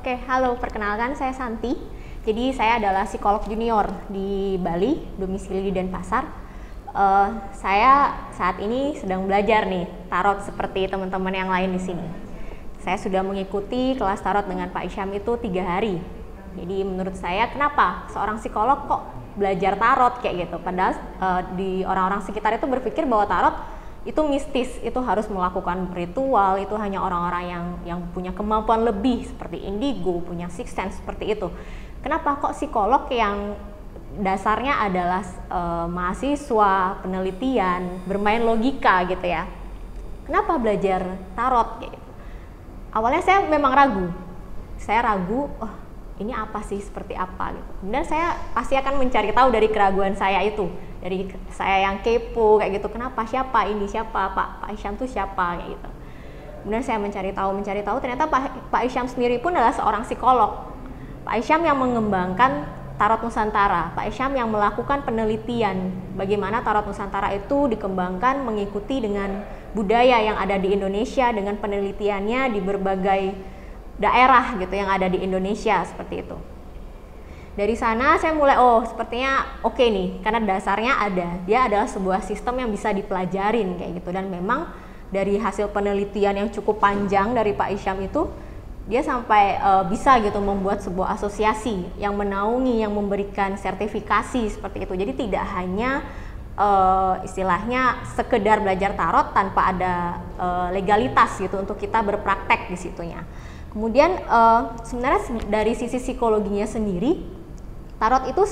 Oke, halo, perkenalkan saya Santi. Jadi saya adalah psikolog junior di Bali, domisili di Denpasar. Saya saat ini sedang belajar nih tarot seperti teman-teman yang lain di sini. Saya sudah mengikuti kelas tarot dengan Pak Isyam itu 3 hari. Jadi menurut saya kenapa seorang psikolog kok belajar tarot kayak gitu? Padahal di orang-orang sekitar itu berpikir bahwa tarot itu mistis, itu harus melakukan ritual, itu hanya orang-orang yang punya kemampuan lebih seperti indigo, punya sixth sense seperti itu. Kenapa kok psikolog yang dasarnya adalah mahasiswa, penelitian, bermain logika gitu ya? Kenapa belajar tarot kayak gitu? Awalnya saya memang ragu. Saya ragu, oh ini apa sih, seperti apa gitu. Kemudian saya pasti akan mencari tahu dari keraguan saya itu. Dari saya yang kepo kayak gitu, kenapa, siapa ini, siapa Pak Isyam tuh siapa kayak gitu. Kemudian saya mencari tahu, ternyata Pak Isyam sendiri pun adalah seorang psikolog. Pak Isyam yang mengembangkan tarot Nusantara, Pak Isyam yang melakukan penelitian bagaimana tarot Nusantara itu dikembangkan mengikuti dengan budaya yang ada di Indonesia, dengan penelitiannya di berbagai daerah gitu yang ada di Indonesia seperti itu. Dari sana saya mulai, oh sepertinya oke nih, karena dasarnya ada, dia adalah sebuah sistem yang bisa dipelajarin kayak gitu. Dan memang dari hasil penelitian yang cukup panjang dari Pak Isyam itu, dia sampai bisa gitu membuat sebuah asosiasi yang menaungi, yang memberikan sertifikasi seperti itu. Jadi tidak hanya istilahnya sekedar belajar tarot tanpa ada legalitas gitu untuk kita berpraktek di situnya. Kemudian sebenarnya dari sisi psikologinya sendiri, tarot itu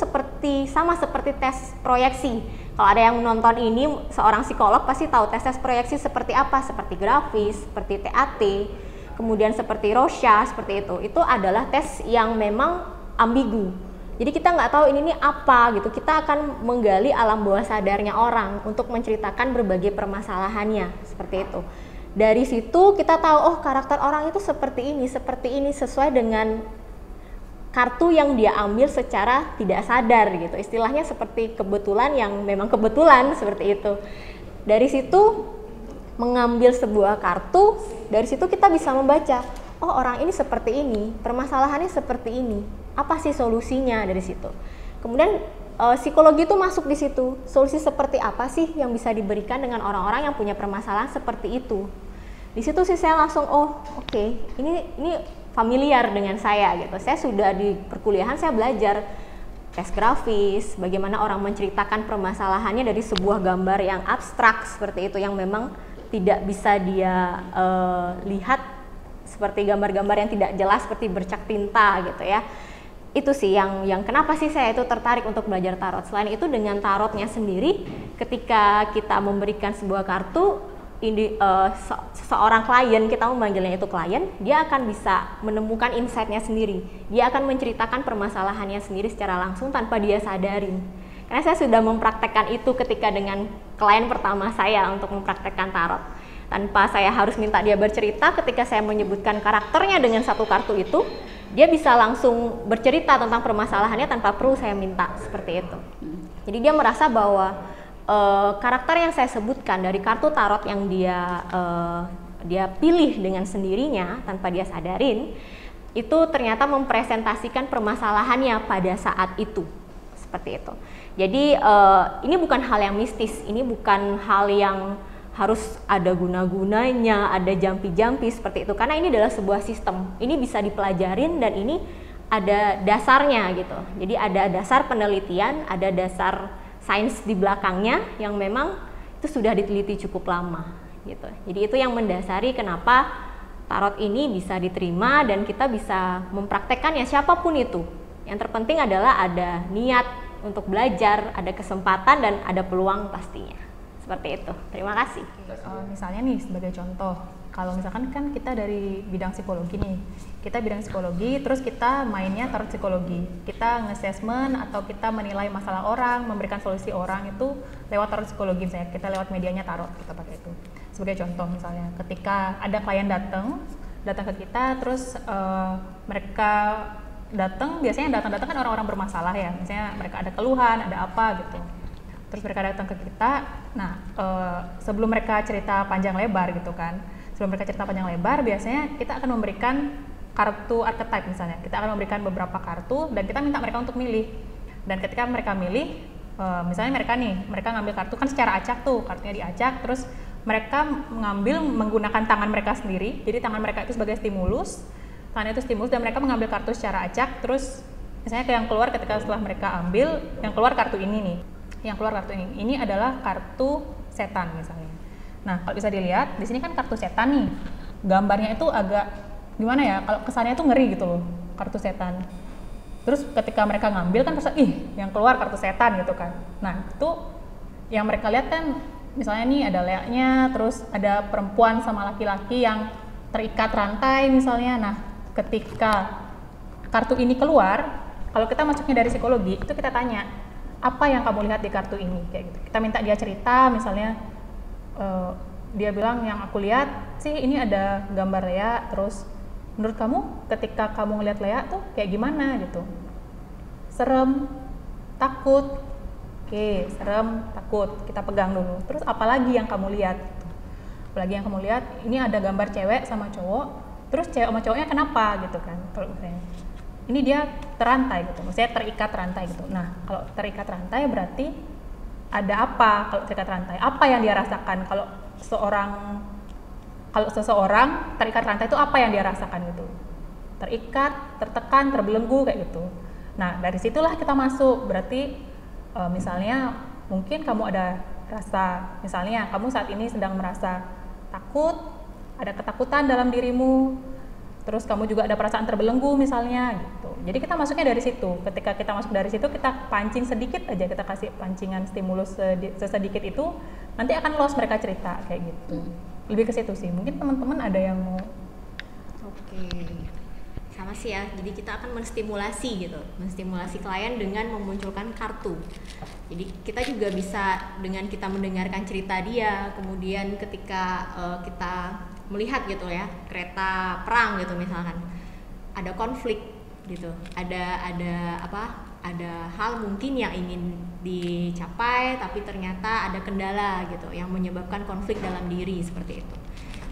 sama seperti tes proyeksi. Kalau ada yang menonton ini, seorang psikolog pasti tahu tes proyeksi seperti apa, seperti grafis, seperti TAT, kemudian seperti Rorschach, seperti itu. Itu adalah tes yang memang ambigu. Jadi kita nggak tahu ini apa gitu. Kita akan menggali alam bawah sadarnya orang untuk menceritakan berbagai permasalahannya, seperti itu. Dari situ kita tahu, oh karakter orang itu seperti ini, sesuai dengan kartu yang dia ambil secara tidak sadar gitu. Istilahnya seperti kebetulan yang memang kebetulan seperti itu. Dari situ mengambil sebuah kartu, dari situ kita bisa membaca, oh orang ini seperti ini, permasalahannya seperti ini. Apa sih solusinya dari situ? Kemudian psikologi itu masuk di situ. Solusi seperti apa sih yang bisa diberikan dengan orang-orang yang punya permasalahan seperti itu? Di situ sih saya langsung, oh oke, ini familiar dengan saya gitu. Saya sudah di perkuliahan saya belajar tes grafis, bagaimana orang menceritakan permasalahannya dari sebuah gambar yang abstrak seperti itu, yang memang tidak bisa dia lihat seperti gambar-gambar yang tidak jelas seperti bercak tinta gitu ya. Itu sih yang kenapa sih saya itu tertarik untuk belajar tarot. Selain itu dengan tarotnya sendiri, ketika kita memberikan sebuah kartu, seorang klien, kita memanggilnya itu klien, dia akan bisa menemukan insight-nya sendiri. Dia akan menceritakan permasalahannya sendiri secara langsung tanpa dia sadarin. Karena saya sudah mempraktekkan itu ketika dengan klien pertama saya untuk mempraktekkan tarot. Tanpa saya harus minta dia bercerita, ketika saya menyebutkan karakternya dengan satu kartu itu, dia bisa langsung bercerita tentang permasalahannya tanpa perlu saya minta, seperti itu. Jadi dia merasa bahwa karakter yang saya sebutkan dari kartu tarot yang dia pilih dengan sendirinya tanpa dia sadarin, itu ternyata mempresentasikan permasalahannya pada saat itu, seperti itu. Jadi ini bukan hal yang mistis, ini bukan hal yang harus ada guna-gunanya, ada jampi-jampi seperti itu, karena ini adalah sebuah sistem, ini bisa dipelajarin dan ini ada dasarnya gitu. Jadi ada dasar penelitian, ada dasar sains di belakangnya yang memang itu sudah diteliti cukup lama gitu. Jadi itu yang mendasari kenapa tarot ini bisa diterima dan kita bisa mempraktekkannya siapapun itu. Yang terpenting adalah ada niat untuk belajar, ada kesempatan dan ada peluang pastinya. Seperti itu. Terima kasih. Misalnya nih sebagai contoh, kalau misalkan kan kita dari bidang psikologi nih, kita bidang psikologi, terus kita mainnya tarot psikologi, kita nge-assessment atau kita menilai masalah orang, memberikan solusi orang itu lewat tarot psikologi, misalnya kita lewat medianya tarot, kita pakai itu. Sebagai contoh misalnya, ketika ada klien datang ke kita, terus mereka datang, biasanya yang datang kan orang-orang bermasalah ya, misalnya mereka ada keluhan, ada apa gitu. Terus mereka datang ke kita, nah sebelum mereka cerita panjang lebar gitu kan, biasanya kita akan memberikan kartu archetype misalnya. Kita akan memberikan beberapa kartu dan kita minta mereka untuk milih. Dan ketika mereka milih, misalnya mereka ngambil kartu kan secara acak tuh, kartunya diacak, terus mereka mengambil menggunakan tangan mereka sendiri. Jadi tangan mereka itu sebagai stimulus, tangan itu stimulus, dan mereka mengambil kartu secara acak. Terus misalnya yang keluar ketika setelah mereka ambil, yang keluar kartu ini nih, yang keluar kartu ini adalah kartu setan misalnya. Nah kalau bisa dilihat di sini kan kartu setan nih, gambarnya itu agak gimana ya, kalau kesannya tuh ngeri gitu loh, kartu setan. Terus ketika mereka ngambil kan terus yang keluar kartu setan gitu kan. Nah itu yang mereka lihat kan misalnya nih ada leaknya, terus ada perempuan sama laki-laki yang terikat rantai misalnya. Nah ketika kartu ini keluar, kalau kita masuknya dari psikologi itu kita tanya apa yang kamu lihat di kartu ini kayak gitu. Kita minta dia cerita misalnya, dia bilang yang aku lihat sih ini ada gambar Lea, terus menurut kamu ketika kamu ngeliat Lea tuh kayak gimana gitu? Serem, takut. Oke, serem, takut. Kita pegang dulu. Terus apalagi yang kamu lihat? Apalagi yang kamu lihat? Ini ada gambar cewek sama cowok. Terus cewek sama cowoknya kenapa gitu kan? Kalau misalnya ini dia terantai gitu. Maksudnya terikat rantai gitu. Nah, kalau terikat rantai berarti ada apa kalau terikat rantai? Apa yang dia rasakan kalau seseorang terikat rantai itu apa yang dia rasakan gitu? Terikat, tertekan, terbelenggu kayak gitu. Nah dari situlah kita masuk. Berarti misalnya mungkin kamu ada rasa, misalnya kamu saat ini sedang merasa takut, ada ketakutan dalam dirimu, terus kamu juga ada perasaan terbelenggu misalnya gitu. Jadi kita masuknya dari situ. Ketika kita masuk dari situ, kita pancing sedikit aja, kita kasih pancingan stimulus sesedikit itu, nanti akan lolos mereka cerita kayak gitu. Lebih ke situ sih. Mungkin teman-teman ada yang mau. Oke, sama sih ya. Jadi kita akan menstimulasi gitu, menstimulasi klien dengan memunculkan kartu. Jadi kita juga bisa dengan kita mendengarkan cerita dia, kemudian ketika kita melihat gitu ya, kereta perang gitu misalkan, ada konflik gitu, ada hal mungkin yang ingin dicapai tapi ternyata ada kendala gitu yang menyebabkan konflik dalam diri seperti itu.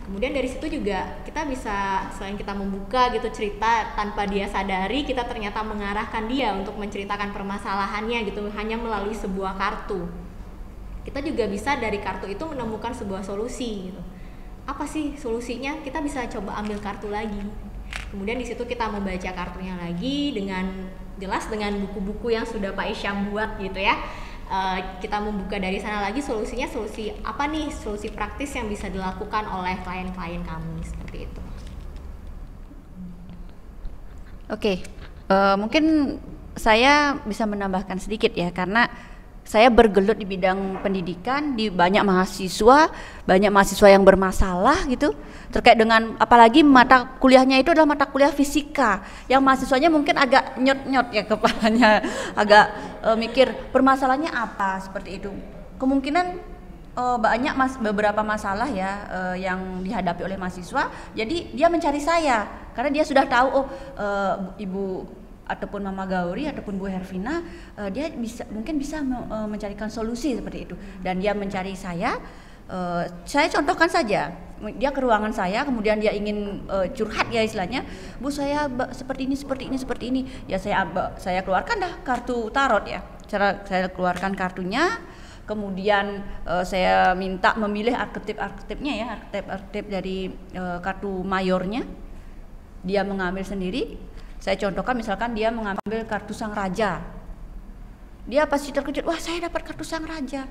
Kemudian dari situ juga kita bisa, selain kita membuka gitu cerita tanpa dia sadari, kita ternyata mengarahkan dia untuk menceritakan permasalahannya gitu hanya melalui sebuah kartu. Kita juga bisa dari kartu itu menemukan sebuah solusi gitu. Apa sih solusinya? Kita bisa coba ambil kartu lagi. Kemudian di situ kita membaca kartunya lagi dengan jelas dengan buku-buku yang sudah Pak Isyam buat gitu ya. Kita membuka dari sana lagi solusinya, solusi apa nih, solusi praktis yang bisa dilakukan oleh klien-klien kami seperti itu. Oke, mungkin saya bisa menambahkan sedikit ya, karena saya bergelut di bidang pendidikan, di banyak mahasiswa yang bermasalah gitu terkait dengan, apalagi mata kuliahnya itu adalah mata kuliah fisika yang mahasiswanya mungkin agak nyot-nyot ya kepalanya, agak mikir permasalahannya apa seperti itu. Kemungkinan banyak beberapa masalah ya yang dihadapi oleh mahasiswa, jadi dia mencari saya karena dia sudah tahu Ibu ataupun Mama Gauri ataupun Bu Hervina, dia mungkin bisa mencarikan solusi seperti itu, dan dia mencari saya. Saya contohkan saja, dia ke ruangan saya, kemudian dia ingin curhat ya istilahnya, Bu saya seperti ini, ya saya keluarkan dah kartu tarot ya, saya keluarkan kartunya, kemudian saya minta memilih arketip-arketipnya ya, arketip dari kartu mayornya, dia mengambil sendiri. Saya contohkan misalkan dia mengambil kartu sang raja, dia pasti terkejut, wah saya dapat kartu sang raja.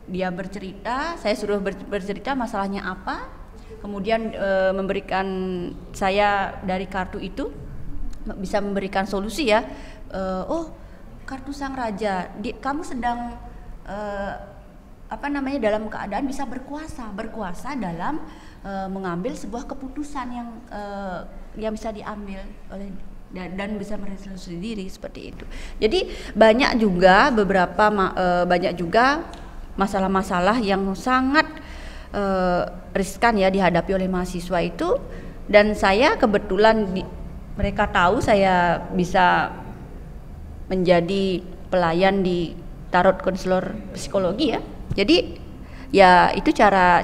Dia bercerita, saya suruh bercerita masalahnya apa, kemudian memberikan saya dari kartu itu bisa memberikan solusi ya. Kartu sang raja, kamu sedang dalam keadaan bisa berkuasa dalam mengambil sebuah keputusan yang bisa diambil oleh dan bisa meresolusi diri seperti itu. Jadi banyak juga masalah-masalah yang sangat riskan ya dihadapi oleh mahasiswa itu, dan saya kebetulan mereka tahu saya bisa menjadi pelayan di tarot konselor psikologi ya. Jadi Ya itu cara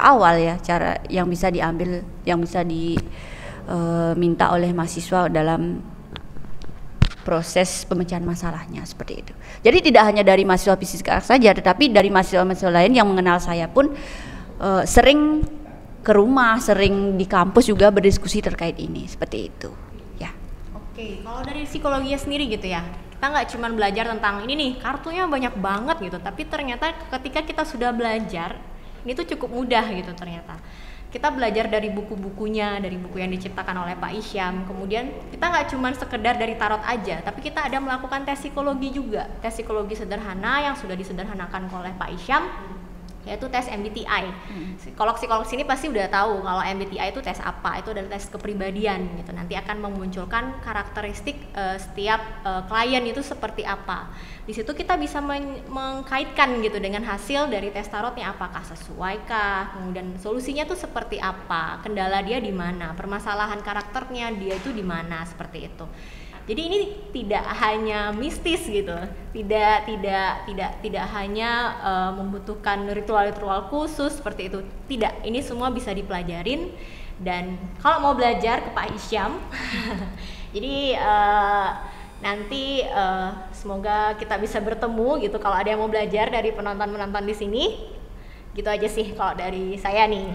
awal ya, cara yang bisa diambil, yang bisa diminta oleh mahasiswa dalam proses pemecahan masalahnya seperti itu. Jadi tidak hanya dari mahasiswa fisika saja, tetapi dari mahasiswa-mahasiswa lain yang mengenal saya pun sering ke rumah, sering di kampus juga berdiskusi terkait ini, seperti itu. Ya. Oke, kalau dari psikologinya sendiri gitu ya, kita nggak cuma belajar tentang ini nih, kartunya banyak banget gitu, tapi ternyata ketika kita sudah belajar, ini tuh cukup mudah gitu ternyata. Kita belajar dari buku-bukunya, dari buku yang diciptakan oleh Pak Isyam. Kemudian kita nggak cuma sekedar dari tarot aja, tapi kita ada melakukan tes psikologi juga. Tes psikologi sederhana yang sudah disederhanakan oleh Pak Isyam, yaitu tes MBTI. Psikolog-psikolog sini pasti udah tahu kalau MBTI itu tes apa. Itu adalah tes kepribadian gitu. Nanti akan memunculkan karakteristik setiap klien itu seperti apa. Di situ kita bisa mengkaitkan gitu dengan hasil dari tes tarotnya, apakah sesuaikah, kemudian solusinya tuh seperti apa, kendala dia di mana, permasalahan karakternya dia itu di mana, seperti itu. Jadi ini tidak hanya mistis gitu, tidak hanya membutuhkan ritual-ritual khusus seperti itu. Tidak, ini semua bisa dipelajarin. Dan kalau mau belajar ke Pak Isyam, jadi nanti semoga kita bisa bertemu gitu. Kalau ada yang mau belajar dari penonton-penonton di sini, gitu aja sih kalau dari saya nih.